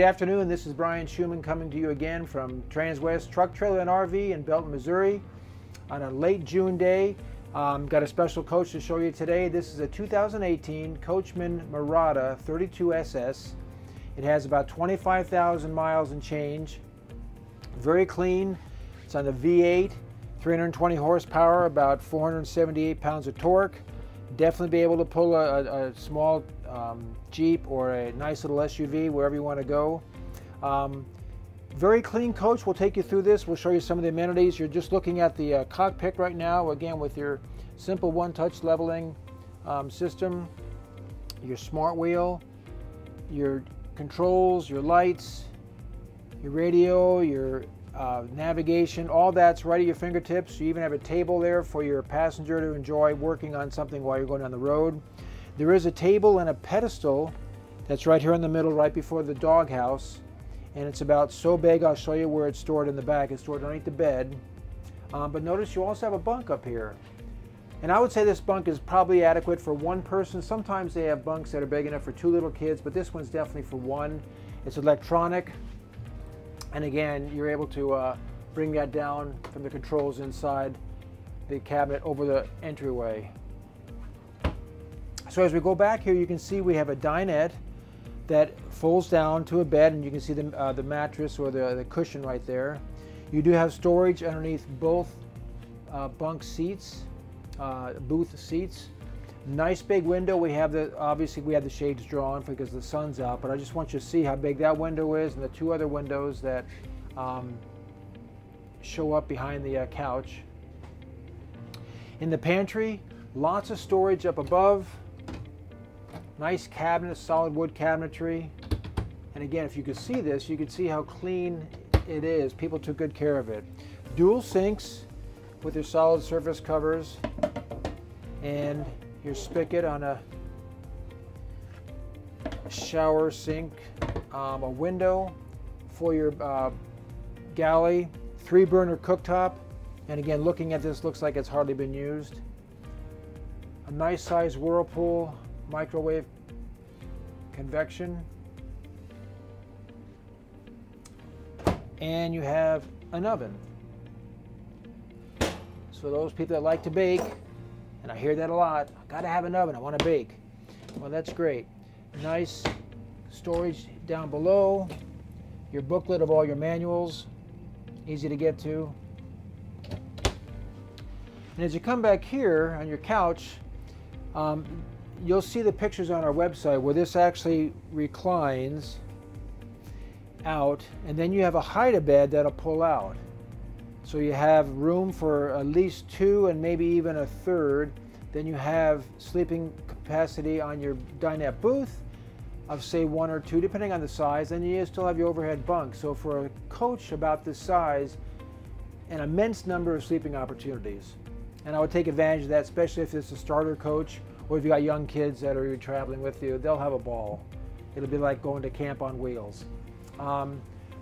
afternoon, this is Brian Schumann coming to you again from Transwest Truck, Trailer, and RV in Belton, Missouri on a late June day. Got a special coach to show you today. This is a 2018 Coachmen Mirada 32SS. It has about 25,000 miles and change. Very clean. It's on the V8, 320 horsepower, about 478 pounds of torque. Definitely be able to pull a small Jeep or a nice little SUV wherever you want to go. Very clean coach. We'll take you through this. We'll show you some of the amenities. You're just looking at the cockpit right now, again with your simple one-touch leveling system, your smart wheel, your controls, your lights, your radio, your navigation, all that's right at your fingertips. You even have a table there for your passenger to enjoy working on something while you're going down the road. There is a table and a pedestal that's right here in the middle, right before the doghouse, and it's about so big. I'll show you where it's stored in the back. It's stored underneath the bed. But notice you also have a bunk up here. And I would say this bunk is probably adequate for one person. Sometimes they have bunks that are big enough for two little kids, but this one's definitely for one. It's electronic. And again, you're able to bring that down from the controls inside the cabinet over the entryway. So as we go back here, you can see we have a dinette that folds down to a bed, and you can see the mattress or the cushion right there. You do have storage underneath both bunk seats, booth seats. Nice big window. We have obviously we have the shades drawn because the sun's out, but I just want you to see how big that window is and the two other windows that show up behind the couch. In the pantry, lots of storage up above. Nice cabinet, solid wood cabinetry. And again, if you could see this, you could see how clean it is. People took good care of it. Dual sinks with their solid surface covers, and your spigot on a shower sink, a window for your galley, 3-burner cooktop, and again, looking at this, looks like it's hardly been used. A nice size Whirlpool microwave convection, and you have an oven. So those people that like to bake, and I hear that a lot, I gotta have an oven, I want to bake. Well, that's great. Nice storage down below, your booklet of all your manuals, easy to get to. And as you come back here on your couch, you'll see the pictures on our website where this actually reclines out, and then you have a hide-a-bed that'll pull out. So you have room for at least two and maybe even a third. Then you have sleeping capacity on your dinette booth of say 1 or 2, depending on the size. Then you still have your overhead bunk. So for a coach about this size, an immense number of sleeping opportunities. And I would take advantage of that, especially if it's a starter coach or if you got young kids that are traveling with you. They'll have a ball. It'll be like going to camp on wheels.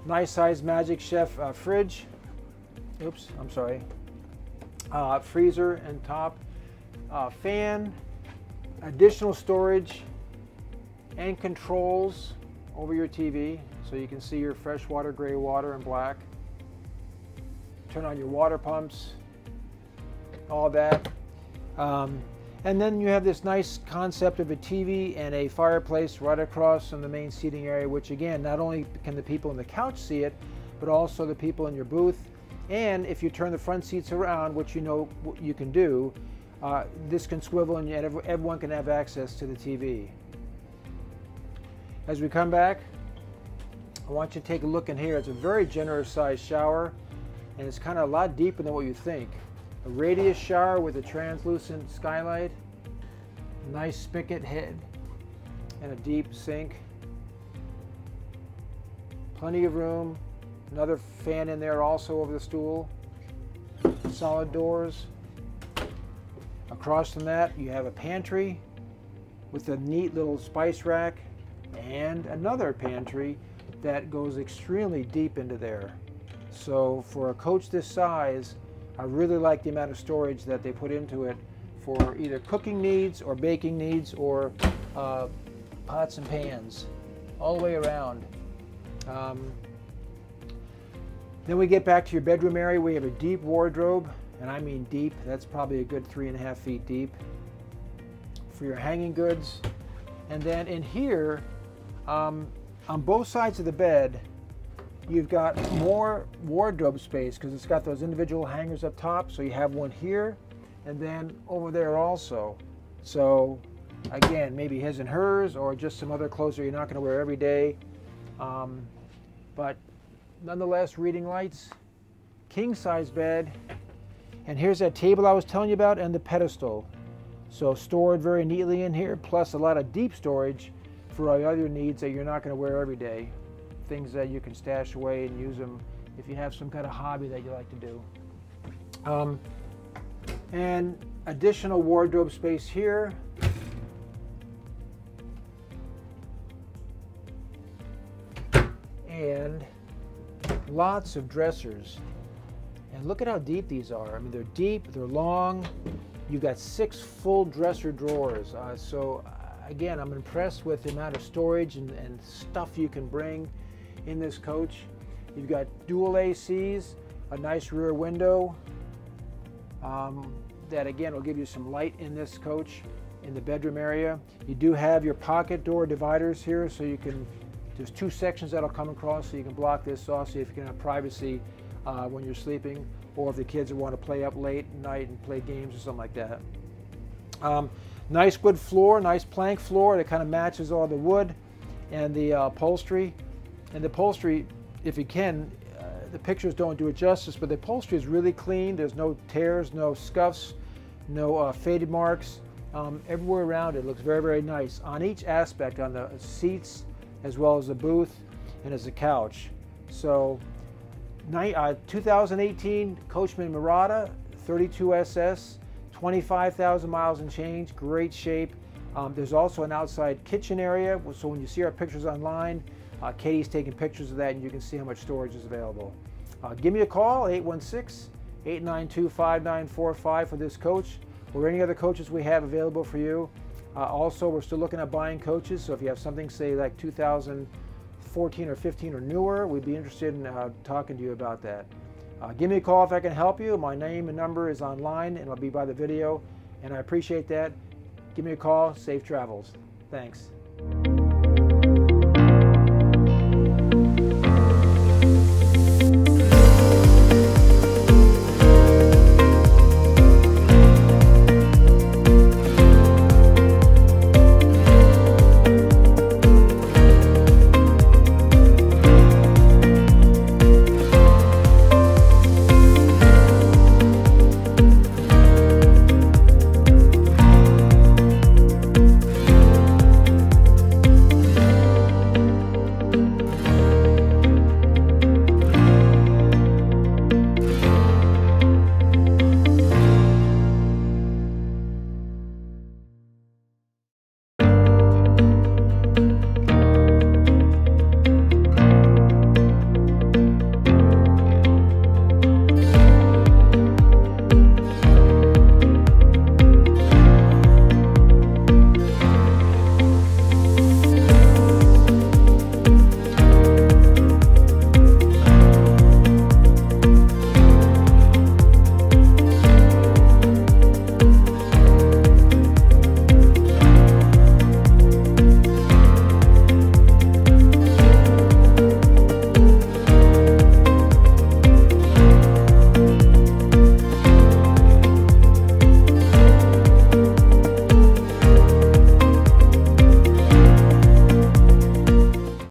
Nice size Magic Chef fridge. Oops, I'm sorry. Freezer and top. Fan, additional storage, and controls over your TV so you can see your freshwater, gray water, and black. Turn on your water pumps, all that. And then you have this nice concept of a TV and a fireplace right across from the main seating area, which again, not only can the people on the couch see it, but also the people in your booth. And if you turn the front seats around, which you know you can do, this can swivel and everyone can have access to the TV. As we come back, I want you to take a look in here. It's a very generous sized shower, and it's kind of a lot deeper than what you think. A radius shower with a translucent skylight, nice spigot head, and a deep sink. Plenty of room. Another fan in there also over the stool. Solid doors. Across from that, you have a pantry with a neat little spice rack and another pantry that goes extremely deep into there. So for a coach this size, I really like the amount of storage that they put into it for either cooking needs or baking needs or pots and pans all the way around. Then we get back to your bedroom area. We have a deep wardrobe, and I mean deep. That's probably a good 3.5 feet deep for your hanging goods. And then in here, on both sides of the bed, you've got more wardrobe space because it's got those individual hangers up top. So you have one here and then over there also. So again, maybe his and hers, or just some other clothes that you're not going to wear every day. But nonetheless, reading lights, king size bed, and here's that table I was telling you about and the pedestal. So stored very neatly in here, plus a lot of deep storage for all your other needs that you're not going to wear every day. Things that you can stash away and use them if you have some kind of hobby that you like to do. And additional wardrobe space here. And lots of dressers. And look at how deep these are. I mean, they're deep, they're long. You've got 6 full dresser drawers. So again, I'm impressed with the amount of storage and stuff you can bring in this coach. You've got dual ACs, a nice rear window that again will give you some light in this coach in the bedroom area. You do have your pocket door dividers here, so you can, there's 2 sections that'll come across, so you can block this off so if you can have privacy when you're sleeping, or if the kids want to play up late at night and play games or something like that. Nice wood floor, nice plank floor that kind of matches all the wood and the upholstery. And the upholstery, if you can, the pictures don't do it justice, but the upholstery is really clean. There's no tears, no scuffs, no faded marks. Everywhere around it looks very, very nice on each aspect, on the seats as well as the booth and as the couch. So 2018 Coachmen Mirada 32SS, 25,000 miles and change, great shape. There's also an outside kitchen area, so when you see our pictures online, Katie's taking pictures of that and you can see how much storage is available. Give me a call, 816-892-5945 for this coach or any other coaches we have available for you. Also, we're still looking at buying coaches, so if you have something, say, like 2014 or 15 or newer, we'd be interested in talking to you about that. Give me a call if I can help you. My name and number is online and it'll be by the video, and I appreciate that. Give me a call. Safe travels. Thanks.